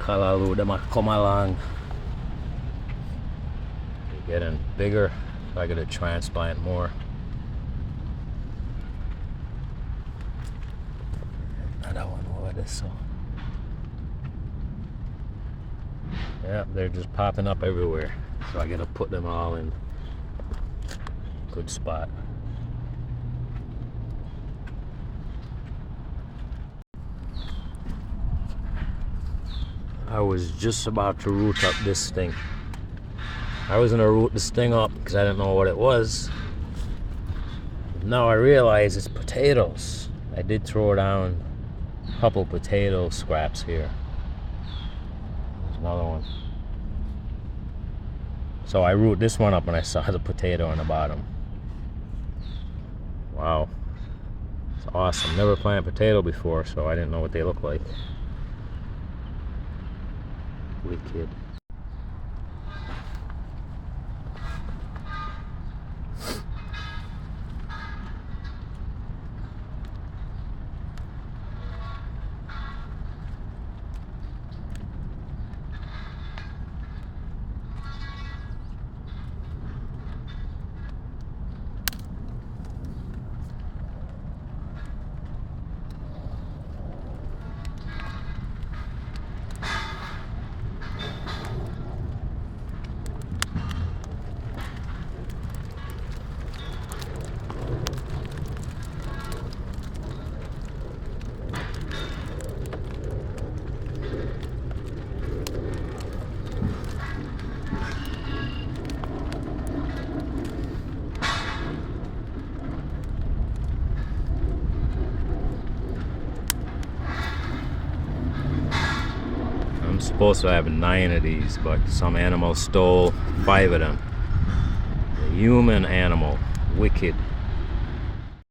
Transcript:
Kalalu, them a come along. They're getting bigger. So I gotta transplant more. Another one over this, so. Yeah, they're just popping up everywhere. So I gotta put them all in a good spot. I was just about to root up this thing. I was gonna root this thing up because I didn't know what it was. Now I realize it's potatoes. I did throw down a couple potato scraps here. There's another one. So I root this one up and I saw the potato on the bottom. Wow. It's awesome. Never planted potato before, so I didn't know what they look like. Wicked. I'm supposed to have 9 of these, but some animal stole 5 of them. A human animal. Wicked.